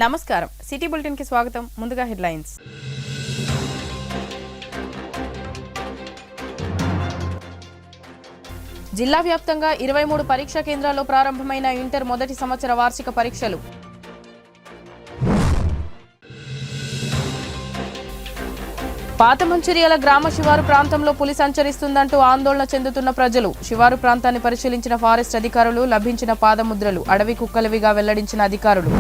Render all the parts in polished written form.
నమస్కారం city bulletin కి స్వాగతం ముందుగా హెడ్లైన్స్ జిల్లా వ్యాప్తంగా 23 పరీక్షా కేంద్రాల్లో ప్రారంభమైన ఇంటర్ మొదటి సంవత్సర వార్షిక పరీక్షలు పాత మంచిర్యాల గ్రామ శివారు ప్రాంతంలో పులి సంచరిస్తుందంటూ ఆందోళన చెందుతున్న ప్రజలు శివారు ప్రాంతాన్ని పరిశీలించిన ఫారెస్ట్ అధికారులు లభించిన పాదముద్రలు అడవి కుక్కలవిగా వెల్లడించిన అధికారులు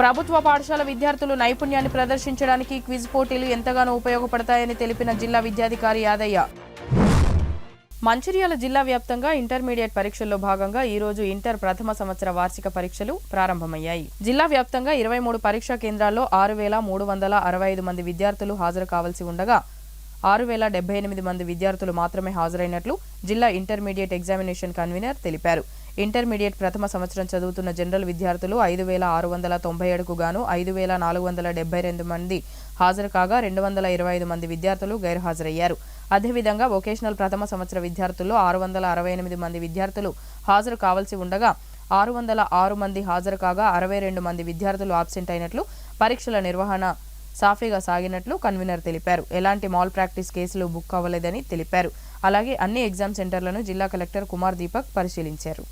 ప్రభుత్వ పాఠశాల విద్యార్థులు నైపుణ్యాన్ని ప్రదర్శించడానికి క్విజ్ పోటీలు ఎంతగానో ఉపయోగపడతాయని తెలిపిన జిల్లా విద్యాధికారి యాదయ్య మంచిర్యాల జిల్లా వ్యాప్తంగా ఇంటర్మీడియట్ పరీక్షల్లో భాగంగా ఈ రోజు ఇంటర్ ప్రథమ సంవత్సర వార్షిక పరీక్షలు ప్రారంభమయ్యాయి. జిల్లా వ్యాప్తంగా 23 పరీక్షా కేంద్రాల్లో 6,365 మంది విద్యార్థులు హాజరు కావాల్సి ఉండగా 6,078 మంది విద్యార్థులు మాత్రమే హాజరైనట్లు జిల్లా ఇంటర్మీడియట్ ఎగ్జామినేషన్ కన్వీనర్ తెలిపారు. ఇంటర్మీడియట్ ప్రథమ సంవత్సరం చదువుతున్న జనరల్ విద్యార్థులు 5,697కు గాను 5,472 మంది హాజరు కాగా 225 మంది విద్యార్థులు గైర్హాజరయ్యారు. అదేవిధంగా వొకేషనల్ ప్రథమ సంవత్సర విద్యార్థుల్లో 668 మంది విద్యార్థులు హాజరు కావాల్సి ఉండగా 606 మంది హాజరు కాగా 62 మంది విద్యార్థులు ఆబ్సెంట్ అయినట్లు పరీక్షల నిర్వహణ సాఫీగా సాగినట్లు కన్వీనర్ తెలిపారు. ఎలాంటి మాల్ ప్రాక్టీస్ కేసులు బుక్ అవ్వలేదని తెలిపారు. అలాగే అన్ని ఎగ్జామ్ సెంటర్లను జిల్లా కలెక్టర్ కుమార్ దీపక్ పరిశీలించారు.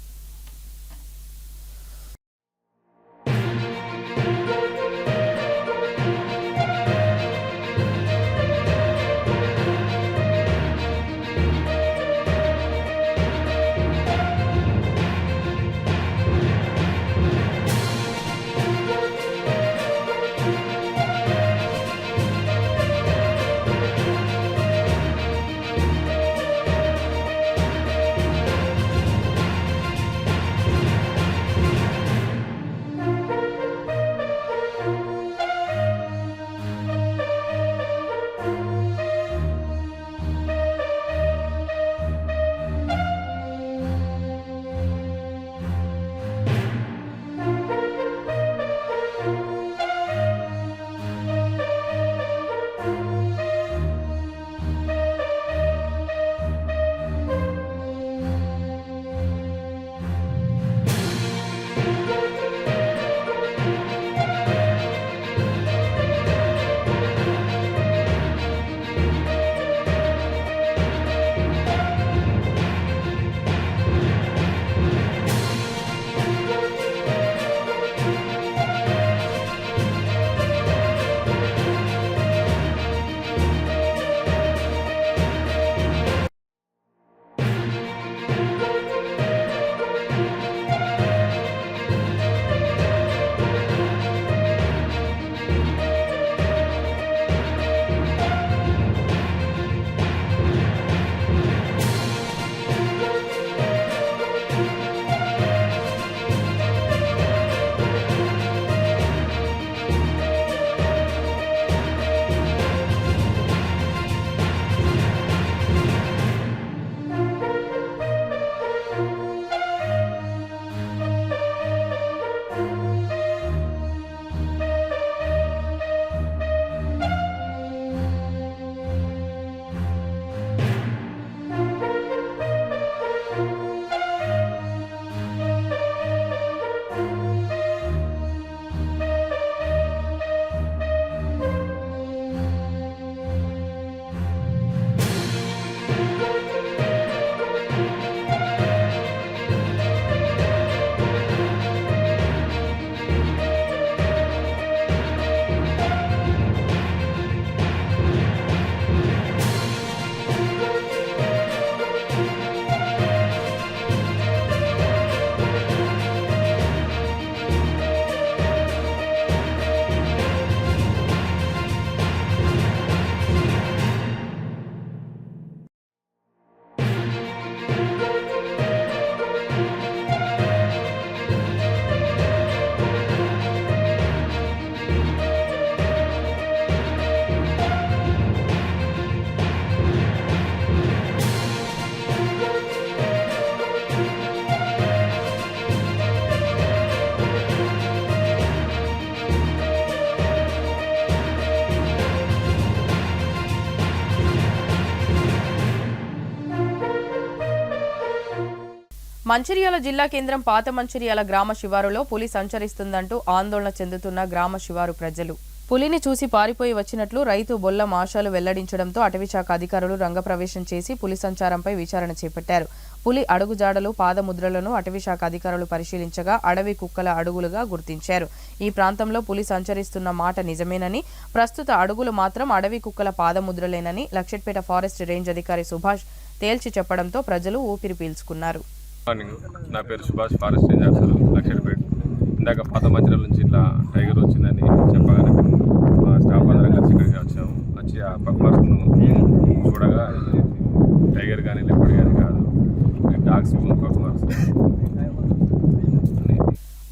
మంచిర్యాల జిల్లా కేంద్రం పాత మంచిర్యాల గ్రామ శివారులో పులి సంచరిస్తుందంటూ ఆందోళన చెందుతున్న గ్రామ శివారు ప్రజలు పులిని చూసి పారిపోయి వచ్చినట్లు రైతు బొల్లం ఆశాలు వెల్లడించడంతో అటవీశాఖ అధికారులు రంగప్రవేశం చేసి పులి సంచారంపై విచారణ చేపట్టారు. పులి అడుగుజాడలు పాదముద్రలను అటవీశాఖ అధికారులు పరిశీలించగా అడవి కుక్కల అడుగులుగా గుర్తించారు. ఈ ప్రాంతంలో పులి సంచరిస్తున్న మాట నిజమేనని, ప్రస్తుత అడుగులు మాత్రం అడవి కుక్కల పాదముద్రలేనని లక్షెట్పేట ఫారెస్ట్ రేంజ్ అధికారి సుభాష్ తేల్చి చెప్పడంతో ప్రజలు ఊపిరి పీల్చుకున్నారు. నా పేరు Subhash, forest range officer Luxettipet. ఇందాక పాత మంచిర్యాల నుంచి ఇట్లా టైగర్ వచ్చిందని చెప్పగానే మా స్టాఫ్ అందరం కలిసి ఇక్కడికి వచ్చాము. వచ్చి ఆ పక్కమర్స్ను చూడగా టైగర్ కానీ లెపర్డ్ కానీ కాదు, డాగ్స్ పక్కమర్స్.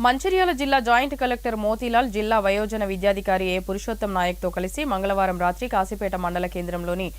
మంచిర్యాల జిల్లా జాయింట్ కలెక్టర్ మోతీలాల్ జిల్లా వయోజన విద్యాధికారి ఏ పురుషోత్తం నాయక్తో కలిసి మంగళవారం రాత్రి కాశీపేట మండల కేంద్రంలోని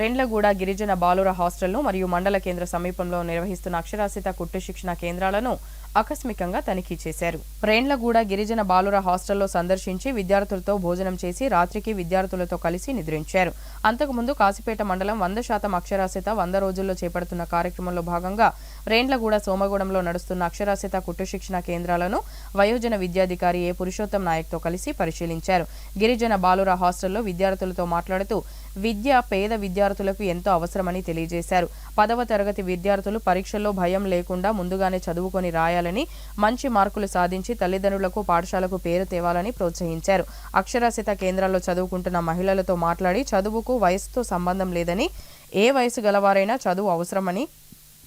రెండ్లగూడ గిరిజన బాలుర హాస్టల్ను మరియు మండల కేంద్ర సమీపంలో నిర్వహిస్తున్న అక్షరాస్యత కుట్టు శిక్షణ కేంద్రాలను ఆకస్మికంగా తనిఖీ చేశారు. రెండ్లగూడ గిరిజన బాలుర హాస్టల్లో సందర్శించి విద్యార్థులతో భోజనం చేసి రాత్రికి విద్యార్థులతో కలిసి నిద్రించారు. అంతకుముందు కాశీపేట మండలం 100% అక్షరాస్యత 100 రోజుల్లో చేపడుతున్న కార్యక్రమంలో భాగంగా రెండ్లగూడ సోమగూడెంలో నడుస్తున్న అక్షరాస్యత కుట్టు శిక్షణ కేంద్రాలను వయోజన విద్యాధికారి ఏ పురుషోత్తం నాయక్తో కలిసి పరిశీలించారు. గిరిజన బాలుర హాస్టల్లో విద్యార్థులతో మాట్లాడుతూ విద్య పేద విద్యార్థులకు ఎంతో అవసరమని తెలియజేశారు. 10వ తరగతి విద్యార్థులు పరీక్షల్లో భయం లేకుండా ముందుగానే చదువుకొని రాయాలని, మంచి మార్కులు సాధించి తల్లిదండ్రులకు పాఠశాలకు పేరు తేవాలని ప్రోత్సహించారు. అక్షరాస్యత కేంద్రాల్లో చదువుకుంటున్న మహిళలతో మాట్లాడి చదువుకు వయసుతో సంబంధం లేదని, ఏ వయసు గలవారైనా చదువు అవసరమని,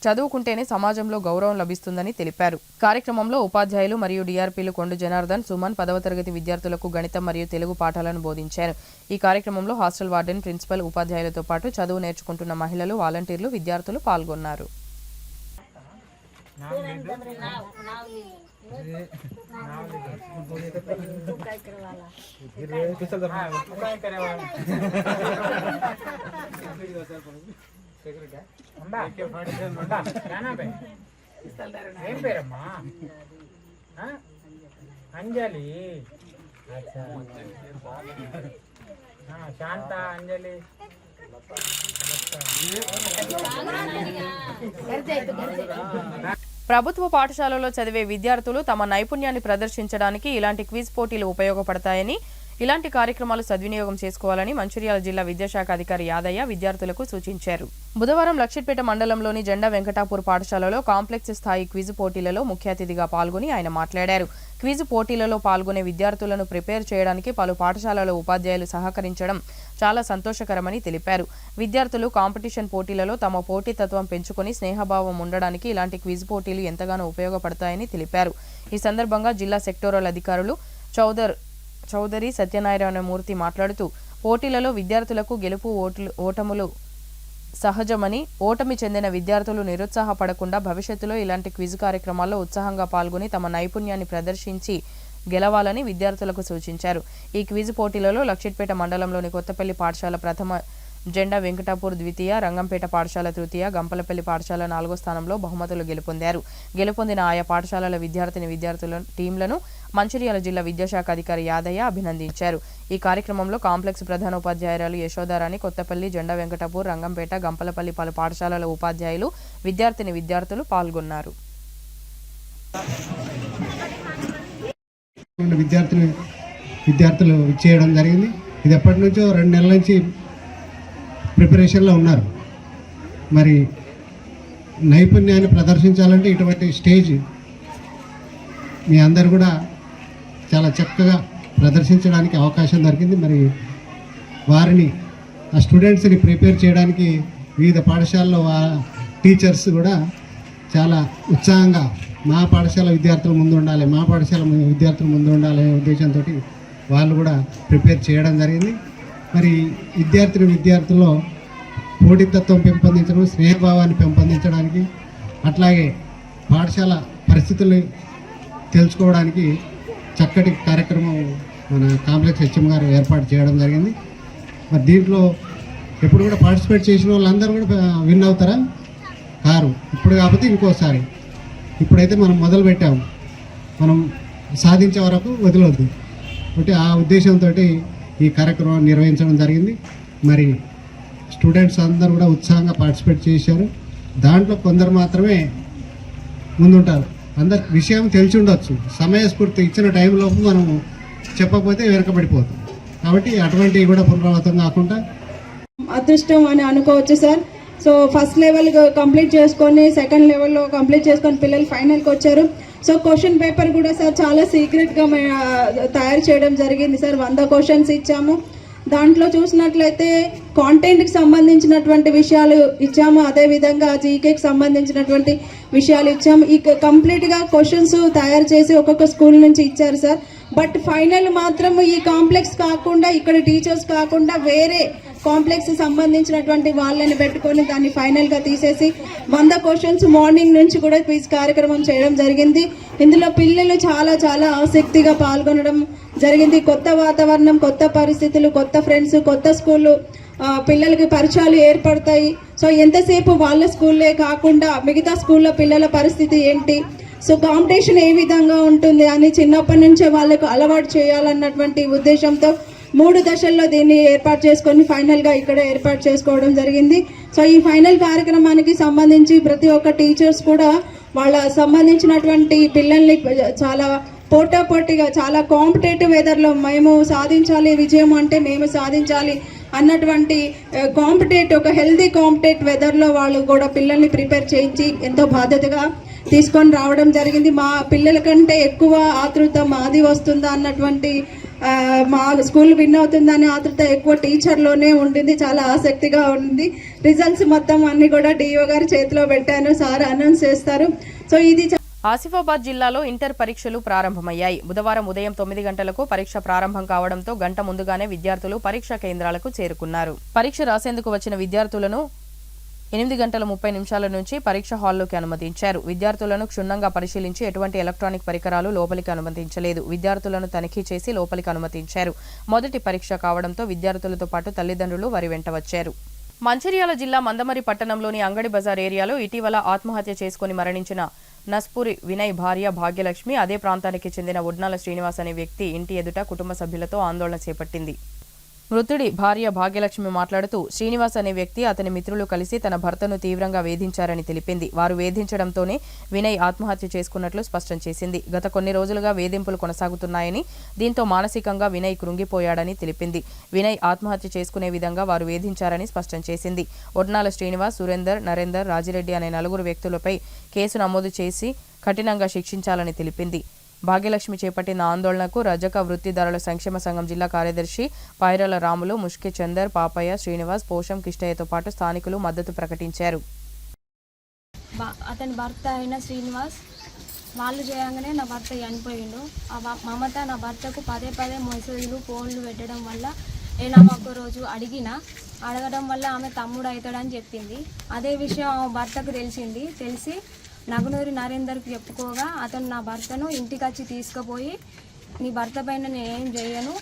చదువుకుంటేనే సమాజంలో గౌరవం లభిస్తుందని తెలిపారు. కార్యక్రమంలో ఉపాధ్యాయులు మరియు డిఆర్పీలు కొండు జనార్దన్, సుమన్ 10వ తరగతి విద్యార్థులకు గణితం మరియు తెలుగు పాఠాలను బోధించారు. ఈ కార్యక్రమంలో హాస్టల్ వార్డెన్, ప్రిన్సిపల్, ఉపాధ్యాయులతో పాటు చదువు నేర్చుకుంటున్న మహిళలు, వాలంటీర్లు, విద్యార్థులు పాల్గొన్నారు. ఏం పేరమ్మా? అంజలి. శాంత, అంజలి. ప్రభుత్వ పాఠశాలలో చదివే విద్యార్థులు తమ నైపుణ్యాన్ని ప్రదర్శించడానికి ఇలాంటి క్విజ్ పోటీలు ఉపయోగపడతాయని, ఇలాంటి కార్యక్రమాలు సద్వినియోగం చేసుకోవాలని మంచిర్యాల జిల్లా విద్యాశాఖ అధికారి యాదయ్య విద్యార్థులకు సూచించారు. బుధవారం లక్షెట్పేట మండలంలోని జెండా వెంకటాపూర్ పాఠశాలలో కాంప్లెక్స్ స్థాయి క్విజ్ పోటీలలో ముఖ్య అతిథిగా పాల్గొని ఆయన మాట్లాడారు. క్విజ్ పోటీలలో పాల్గొనే విద్యార్థులను ప్రిపేర్ చేయడానికి పలు పాఠశాలల ఉపాధ్యాయులు సహకరించడం చాలా సంతోషకరమని తెలిపారు. విద్యార్థులు కాంపిటీషన్ పోటీలలో తమ పోటీతత్వం పెంచుకొని స్నేహభావం ఉండడానికి ఇలాంటి క్విజ్ పోటీలు ఎంతగానో ఉపయోగపడతాయని తెలిపారు. ఈ సందర్భంగా జిల్లా సెక్టోరల్ అధికారులు చౌదరి సత్యనారాయణమూర్తి మాట్లాడుతూ పోటీలలో విద్యార్థులకు గెలుపు ఓటములు సహజమని, ఓటమి చెందిన విద్యార్థులు నిరుత్సాహపడకుండా భవిష్యత్తులో ఇలాంటి క్విజ్ కార్యక్రమాల్లో ఉత్సాహంగా పాల్గొని తమ నైపుణ్యాన్ని ప్రదర్శించి గెలవాలని విద్యార్థులకు సూచించారు. ఈ క్విజ్ పోటీలలో లక్షెట్పేట మండలంలోని కొత్తపల్లి పాఠశాల ప్రథమ, జెండా వెంకటాపూర్ ద్వితీయ, రంగంపేట పాఠశాల తృతీయ, గంపలపల్లి పాఠశాల 4వ స్థానంలో బహుమతులు గెలుపొందారు. గెలుపొందిన ఆయా పాఠశాలల విద్యార్థుల టీంలను మంచిర్యాల జిల్లా విద్యాశాఖ అధికారి యాదయ్య అభినందించారు. ఈ కార్యక్రమంలో కాంప్లెక్స్ ప్రధానోపాధ్యాయురాలు యశోదారాణి, కొత్తపల్లి, జెండా వెంకటాపూర్, రంగంపేట, గంపలపల్లి పలు పాఠశాలల ఉపాధ్యాయులు, విద్యార్థులు పాల్గొన్నారు. విద్యార్థులు చేయడం జరిగింది. ఇది ఎప్పటి నుంచో 2 నెలల నుంచి ప్రిపరేషన్లో ఉన్నారు. మరి నైపుణ్యాన్ని ప్రదర్శించాలంటే ఇటువంటి స్టేజ్ మీ అందరు కూడా చాలా చక్కగా ప్రదర్శించడానికి అవకాశం దొరికింది. మరి వారిని, ఆ స్టూడెంట్స్ని ప్రిపేర్ చేయడానికి వివిధ పాఠశాలలో టీచర్స్ కూడా చాలా ఉత్సాహంగా మా పాఠశాల విద్యార్థుల ముందు ఉండాలి, మా పాఠశాల విద్యార్థుల ముందు ఉండాలి అనే ఉద్దేశంతో వాళ్ళు కూడా ప్రిపేర్ చేయడం జరిగింది. మరి విద్యార్థుల్లో పోటీతత్వం పెంపొందించడం, స్నేహభావాన్ని పెంపొందించడానికి, అట్లాగే పాఠశాల పరిస్థితుల్ని తెలుసుకోవడానికి చక్కటి కార్యక్రమం మన కాంప్లెక్స్ హెచ్ఎం గారు ఏర్పాటు చేయడం జరిగింది. మరి దీంట్లో ఎప్పుడు కూడా పార్టిసిపేట్ చేసిన వాళ్ళందరూ కూడా విన్ అవుతారా? కారు. ఇప్పుడు కాకపోతే ఇంకోసారి. ఇప్పుడైతే మనం మొదలు పెట్టాము, మనం సాధించే వరకు వదిలొద్దు. అంటే ఆ ఉద్దేశంతో ఈ కార్యక్రమం నిర్వహించడం జరిగింది. మరి స్టూడెంట్స్ అందరూ కూడా ఉత్సాహంగా పార్టిసిపేట్ చేశారు. దాంట్లో కొందరు మాత్రమే ముందుంటారు. అందరికి విషయం తెలిసి ఉండొచ్చు, సమయస్ఫూర్తి ఇచ్చిన టైంలోపు మనము చెప్పకపోతే వెనకబడిపోతాం. కాబట్టి అటువంటివి కూడా పునరావృతం కాకుండా అదృష్టం అని అనుకోవచ్చు sir. So first level complete చేసుకొని సెకండ్ లెవెల్లో కంప్లీట్ చేసుకొని పిల్లలు ఫైనల్కి వచ్చారు. సో క్వశ్చన్ పేపర్ కూడా సార్ చాలా సీక్రెట్గా తయారు చేయడం జరిగింది సార్. 100 క్వశ్చన్స్ ఇచ్చాము. దాంట్లో చూసినట్లయితే కాంటెంట్కి సంబంధించినటువంటి విషయాలు ఇచ్చాము, అదేవిధంగా జీకేకి సంబంధించినటువంటి విషయాలు ఇచ్చాము. ఈ కంప్లీట్గా క్వశ్చన్స్ తయారు చేసి ఒక్కొక్క స్కూల్ నుంచి ఇచ్చారు సార్. బట్ ఫైనల్ మాత్రం ఈ కాంప్లెక్స్ కాకుండా, ఇక్కడ టీచర్స్ కాకుండా వేరే కాంప్లెక్స్ సంబంధించినటువంటి వాళ్ళని పెట్టుకొని దాన్ని ఫైనల్గా తీసేసి 100 క్వశ్చన్స్ మార్నింగ్ నుంచి కూడా క్విజ్ కార్యక్రమం చేయడం జరిగింది. ఇందులో పిల్లలు చాలా చాలా ఆసక్తిగా పాల్గొనడం జరిగింది. కొత్త వాతావరణం, కొత్త పరిస్థితులు, కొత్త ఫ్రెండ్స్, కొత్త స్కూళ్ళు, పిల్లలకి పరిచయాలు ఏర్పడతాయి. సో ఎంతసేపు వాళ్ళ స్కూల్లే కాకుండా మిగతా స్కూల్లో పిల్లల పరిస్థితి ఏంటి, సో కాంపిటీషన్ ఏ విధంగా ఉంటుంది అని చిన్నప్పటి నుంచే వాళ్ళకు అలవాటు చేయాలన్నటువంటి ఉద్దేశంతో 3 దశల్లో దీన్ని ఏర్పాటు చేసుకొని ఫైనల్గా ఇక్కడ ఏర్పాటు చేసుకోవడం జరిగింది. సో ఈ ఫైనల్ కార్యక్రమానికి సంబంధించి ప్రతి ఒక్క టీచర్స్ కూడా వాళ్ళ సంబంధించినటువంటి పిల్లల్ని చాలా పోటాపోటీగా, చాలా కాంపిటేటివ్ వెదర్లో మేము సాధించాలి, విజయం అంటే మేము సాధించాలి అన్నటువంటి ఒక హెల్దీ కాంపిటేటివ్ వెదర్లో వాళ్ళు కూడా పిల్లల్ని ప్రిపేర్ చేయించి ఎంతో బాధ్యతగా తీసుకొని రావడం జరిగింది. మా పిల్లల కంటే ఎక్కువ ఆతృత మాది వస్తుందా అన్నటువంటి, మా స్కూల్ విన్ అవుతుందని ఆతృత ఎక్కువ టీచర్లోనే ఉండింది. చాలా ఆసక్తిగా ఉంది. రిజల్ట్స్ మొత్తం అన్ని కూడా డిఓ గారి చేతిలో పెట్టాను, సార్ అనౌన్స్ చేస్తారు. సో ఇది ఆసిఫాబాద్ జిల్లాలో ఇంటర్ పరీక్షలు ప్రారంభమయ్యాయి. బుధవారం ఉదయం 9 గంటలకు పరీక్ష ప్రారంభం కావడంతో గంట ముందుగానే విద్యార్థులు పరీక్షా కేంద్రాలకు చేరుకున్నారు. పరీక్ష రాసేందుకు వచ్చిన విద్యార్థులను 8:30 నుంచి పరీక్ష హాల్లోకి అనుమతించారు. విద్యార్థులను క్షుణ్ణంగా పరిశీలించి ఎటువంటి ఎలక్ట్రానిక్ పరికరాలు లోపలికి అనుమతించలేదు. విద్యార్థులను తనిఖీ చేసి లోపలికి అనుమతించారు. మొదటి పరీక్ష కావడంతో విద్యార్థులతో పాటు తల్లిదండ్రులు వారి వెంట వచ్చారు. మంచిర్యాల జిల్లా మందమరి పట్టణంలోని అంగడి బజార్ ఏరియాలో ఇటీవల ఆత్మహత్య చేసుకుని మరణించిన నస్పూరి వినయ్ భార్య భాగ్యలక్ష్మి అదే ప్రాంతానికి చెందిన ఉడ్నాల శ్రీనివాస్ అనే వ్యక్తి ఇంటి ఎదుట కుటుంబ సభ్యులతో ఆందోళన చేపట్టింది. మృతుడి భార్య భాగ్యలక్ష్మి మాట్లాడుతూ శ్రీనివాస్ అనే వ్యక్తి అతని మిత్రులు కలిసి తన భర్తను తీవ్రంగా వేధించారని తెలిపింది. వారు వేధించడంతోనే వినయ్ ఆత్మహత్య చేసుకున్నట్లు స్పష్టం చేసింది. గత కొన్ని రోజులుగా వేధింపులు కొనసాగుతున్నాయని, దీంతో మానసికంగా వినయ్ కృంగిపోయాడని తెలిపింది. వినయ్ ఆత్మహత్య చేసుకునే విధంగా వారు వేధించారని స్పష్టం చేసింది. ఒడ్నాల శ్రీనివాస్, సురేందర్, నరేందర్, రాజిరెడ్డి అనే 4 వ్యక్తులపై కేసు నమోదు చేసి కఠినంగా శిక్షించాలని తెలిపింది. భాగ్యలక్ష్మి చేపట్టిన ఆందోళనకు రజక వృత్తిదారుల సంక్షేమ సంఘం జిల్లా కార్యదర్శి పైరల రాములు, ముష్కి చందర్, పాపయ్య, శ్రీనివాస్, పోషం కిష్టయ్యతో పాటు స్థానికులు మద్దతు ప్రకటించారు. అతని భర్త అయిన శ్రీనివాస్ వాళ్ళు చేయగానే నా భర్త చనిపోయిండు. మమత నా భర్తకు పదే మెసేజ్లు, ఫోన్లు పెట్టడం వల్ల నేను ఆమె ఒక రోజు అడగడం వల్ల ఆమె తమ్ముడు అవుతాడని చెప్పింది. అదే విషయం ఆమె భర్తకు తెలిసి నగునూరి నరేందర్కి చెప్పుకోగా అతను నా భర్తను ఇంటికి వచ్చి తీసుకుపోయి, నీ భర్త పైన నేనేం చేయను,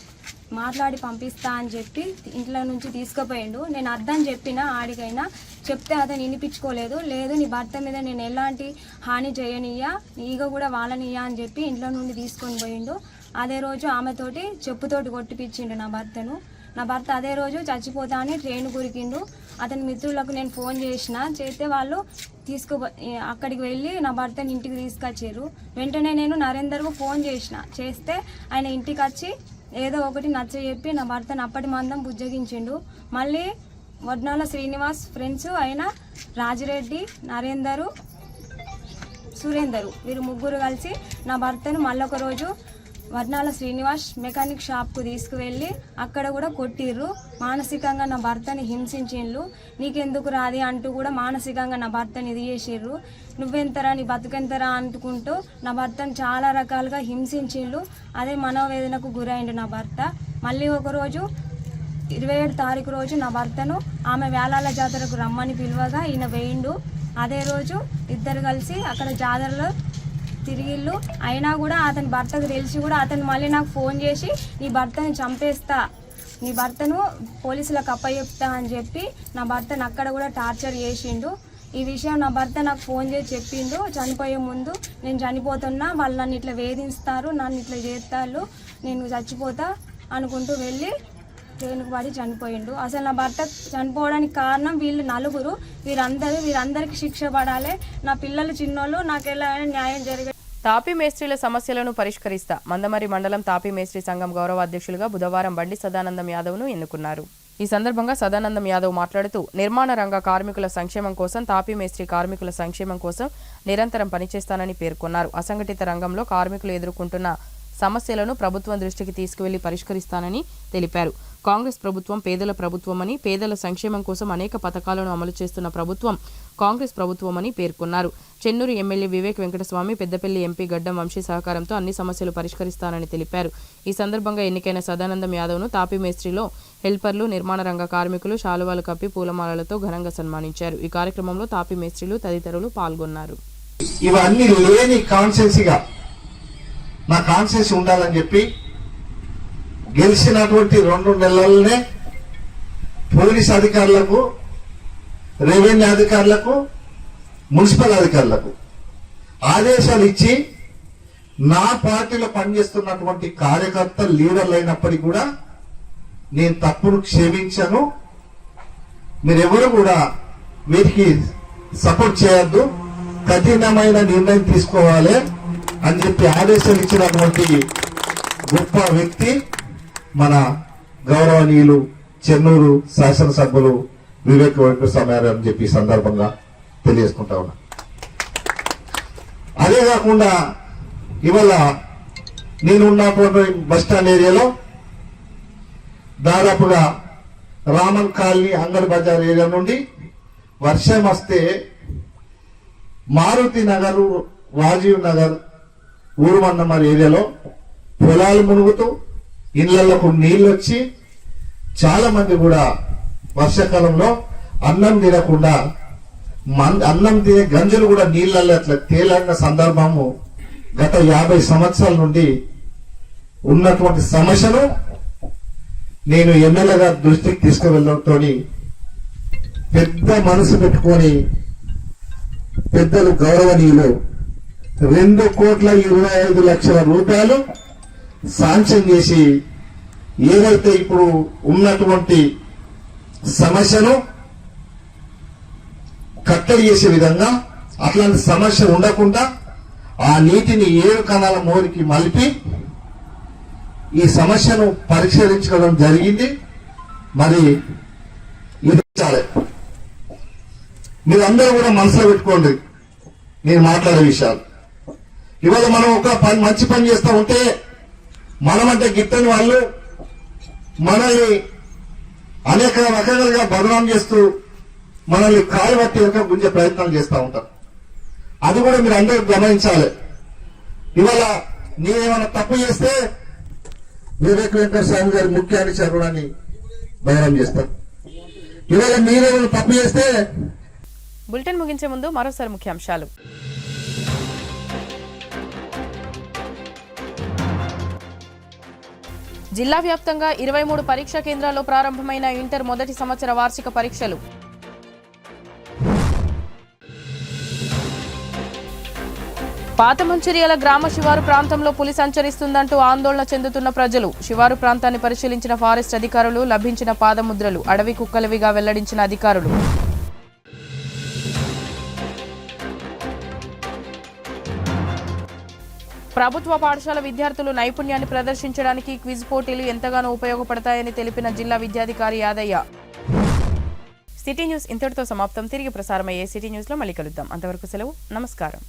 మాట్లాడి పంపిస్తా అని చెప్పి ఇంట్లో నుంచి తీసుకుపోయిండు. నేను అర్థం చెప్పినా ఆడికైనా చెప్తే అతను వినిపించుకోలేదు. లేదు, నీ భర్త మీద నేను ఎలాంటి హాని చేయనియ్యా, ఈగ కూడా వాళ్ళనియ్యా అని చెప్పి ఇంట్లో నుండి తీసుకొని పోయిండు. అదే రోజు ఆమెతోటి చెప్పుతోటి కొట్టిపించిండు నా భర్తను. నా భర్త అదే రోజు చచ్చిపోతా అని ట్రైన్ కురికిండు. అతని మిత్రులకు నేను ఫోన్ చేస్తే వాళ్ళు అక్కడికి వెళ్ళి నా భర్తని ఇంటికి తీసుకొచ్చారు. వెంటనే నేను నరేందర్కు ఫోన్ చేస్తే ఆయన ఇంటికి వచ్చి ఏదో ఒకటి నచ్చజెప్పి నా భర్తను అప్పటి మందం బుజ్జగించిండు. మళ్ళీ వడ్నాల శ్రీనివాస్ ఫ్రెండ్స్ అయిన రాజిరెడ్డి, నరేందరు, సురేందరు వీరు 3 కలిసి నా భర్తను మళ్ళొక రోజు వడ్నాల శ్రీనివాస్ మెకానిక్ షాప్కు తీసుకువెళ్ళి అక్కడ కూడా కొట్టిర్రు. మానసికంగా నా భర్తని హింసించిండ్రు. నీకెందుకు రాది అంటూ కూడా మానసికంగా నా భర్తని ఇది చేసిర్రు. నువ్వెంతరా, నీ బతుకెంతరా అనుకుంటూ నా భర్తను చాలా రకాలుగా హింసించిండ్రు. అదే మనోవేదనకు గురైండు నా భర్త. మళ్ళీ ఒకరోజు 27 తారీఖు రోజు నా భర్తను ఆమె వేలాల జాతరకు రమ్మని పిలువగా ఈయన వేయిండు. అదే రోజు ఇద్దరు కలిసి అక్కడ జాతరలో తిరిగిళ్ళు. అయినా కూడా అతని భర్తకు తెలిసి కూడా అతను మళ్ళీ నాకు ఫోన్ చేసి, నీ భర్తని చంపేస్తా, నీ భర్తను పోలీసులకు అప్పచెప్తా అని చెప్పి నా భర్తను అక్కడ కూడా టార్చర్ చేసిండు. ఈ విషయం నా భర్త నాకు ఫోన్ చేసి చెప్పిండు. చనిపోయే ముందు, నేను చనిపోతున్నా, వాళ్ళు నన్ను ఇట్లా వేధిస్తారు, నన్ను ఇట్లా చేస్తారు, నేను చచ్చిపోతా అనుకుంటూ వెళ్ళి ట్రైన్కు పడి చనిపోయిండు. అసలు నా భర్త చనిపోవడానికి కారణం వీళ్ళు నలుగురు. వీరందరికీ శిక్ష పడాలి. నా పిల్లలు చిన్నోళ్ళు, నాకు ఎలా న్యాయం జరిగే. తాపీ మేస్త్రీల సమస్యలను పరిష్కరిస్తా మందమరి మండలం తాపీ మేస్త్రీ సంఘం గౌరవ అధ్యక్షులుగా బుధవారం బండి సదానందం యాదవ్ను ఎన్నుకున్నారు. ఈ సందర్భంగా సదానందం యాదవ్ మాట్లాడుతూ నిర్మాణ రంగ కార్మికుల సంక్షేమం కోసం తాపీ మేస్త్రీ కార్మికుల సంక్షేమం కోసం నిరంతరం పనిచేస్తానని పేర్కొన్నారు. అసంఘటిత రంగంలో కార్మికులు ఎదుర్కొంటున్న సమస్యలను ప్రభుత్వం దృష్టికి తీసుకువెళ్లి పరిష్కరిస్తానని తెలిపారు. కాంగ్రెస్ ప్రభుత్వం పేదల ప్రభుత్వమని, పేదల సంక్షేమం కోసం అనేక పథకాలను అమలు చేస్తున్న ప్రభుత్వం కాంగ్రెస్ ప్రభుత్వమని పేర్కొన్నారు. చెన్నూరు ఎమ్మెల్యే వివేక్ వెంకటస్వామి, పెద్దపల్లి ఎంపీ గడ్డం వంశీ సహకారంతో అన్ని సమస్యలు పరిష్కరిస్తానని తెలిపారు. ఈ సందర్భంగా ఎన్నికైన సదానందం యాదవ్ను తాపీ మేస్త్రీలో హెల్పర్లు, నిర్మాణ రంగ కార్మికులు శాలువాలు కప్పి పూలమాలలతో ఘనంగా సన్మానించారు. ఈ కార్యక్రమంలో తాపీ మేస్త్రీలు తదితరులు పాల్గొన్నారు. ఇవన్నీ లేని కాన్సెన్సీగా నా కాన్సెన్స్ ఉండాలని చెప్పి గెలిచినటువంటి 2 నెలలనే పోలీస్ అధికారులకు, రెవెన్యూ అధికారులకు, మున్సిపల్ అధికారులకు ఆదేశాలు ఇచ్చి నా పార్టీలో పనిచేస్తున్నటువంటి కార్యకర్త లీడర్లు అయినప్పటికీ కూడా నేను తప్పును క్షమించను, మీరెవరు కూడా వీటికి సపోర్ట్ చేయొద్దు, కఠినమైన నిర్ణయం తీసుకోవాలి అని చెప్పి ఆదేశాలు ఇచ్చినటువంటి గొప్ప వ్యక్తి మన గౌరవనీయులు చెన్నూరు శాసనసభ్యులు వివేక్ వెంకటస్వామి అని చెప్పి సందర్భంగా తెలియజేసుకుంటా ఉన్నా. అదే కాకుండా ఇవాళ నేను ఉన్నటువంటి బస్టాండ్ ఏరియాలో దాదాపుగా రామన్ కాలనీ, అంగడి బజార్ ఏరియా నుండి వర్షం వస్తే మారుతి నగర్, రాజీవ్ నగర్, ఊరుమన్నమర్ ఏరియాలో పొలాలు మునుగుతూ ఇళ్లకు నీళ్ళు వచ్చి చాలా మంది కూడా వర్షాకాలంలో అన్నం తినకుండా అన్నం తినే గంజులు కూడా నీళ్ళల్లో అట్లా తేలిన సందర్భము గత 50 సంవత్సరాల నుండి ఉన్నటువంటి సమస్యను నేను ఎమ్మెల్యే గారి దృష్టికి తీసుకువెళ్ళడంతో పెద్ద మనసు పెట్టుకొని పెద్దలు గౌరవనీయులు 2,25,00,000 రూపాయలు శాంక్షన్ చేసి ఏదైతే ఇప్పుడు ఉన్నటువంటి సమస్యను కట్టడి చేసే విధంగా, అట్లాంటి సమస్య ఉండకుండా ఆ నీటిని 7 కణాల మోరికి మలిపి ఈ సమస్యను పరిష్కరించడం జరిగింది. మరి ఇది చాలే, మీరందరూ కూడా మనసులో పెట్టుకోండి నేను మాట్లాడే విషయాలు. ఇవాళ మనం ఒక మంచి పని చేస్తూ ఉంటే మనమంటే గిట్టని వాళ్ళు మనల్ని అనేక రకాలుగా బదనాం చేస్తూ మనల్ని కాలు పట్టి గుంజే ప్రయత్నాలు చేస్తూ ఉంటారు. అది కూడా మీరు అందరూ గమనించాలి. ఇవాళ నేనేమైనా తప్పు చేస్తే వివేక్ వెంకటస్వామి గారి ముఖ్య అనుచరుడని బదనాం చేస్తారు. ఇవాళ మీరేమైనా తప్పు చేస్తే. బులెటిన్ ముగించే ముందు మరోసారి ముఖ్యాంశాలు. జిల్లా వ్యాప్తంగా 23 పరీక్షా కేంద్రాల్లో ప్రారంభమైన ఇంటర్ మొదటి సంవత్సర వార్షిక పరీక్షలు. పాత మంచిర్యాల గ్రామ శివారు ప్రాంతంలో పులి సంచరిస్తుందంటూ ఆందోళన చెందుతున్న ప్రజలు. శివారు ప్రాంతాన్ని పరిశీలించిన ఫారెస్ట్ అధికారులు లభించిన పాదముద్రలు అడవి కుక్కలవిగా వెల్లడించిన అధికారులు. ప్రభుత్వ పాఠశాల విద్యార్థులు నైపుణ్యాన్ని ప్రదర్శించడానికి క్విజ్ పోటీలు ఎంతగానో ఉపయోగపడతాయని తెలిపిన జిల్లా విద్యాధికారి యాదయ్య. సిటీ న్యూస్ ఇంతటితో సమాప్తం. తిరిగి ప్రసారమయ్యే సిటీ న్యూస్లో మళ్ళీ కలుద్దాం. అంతవరకు సెలవు. నమస్కారం.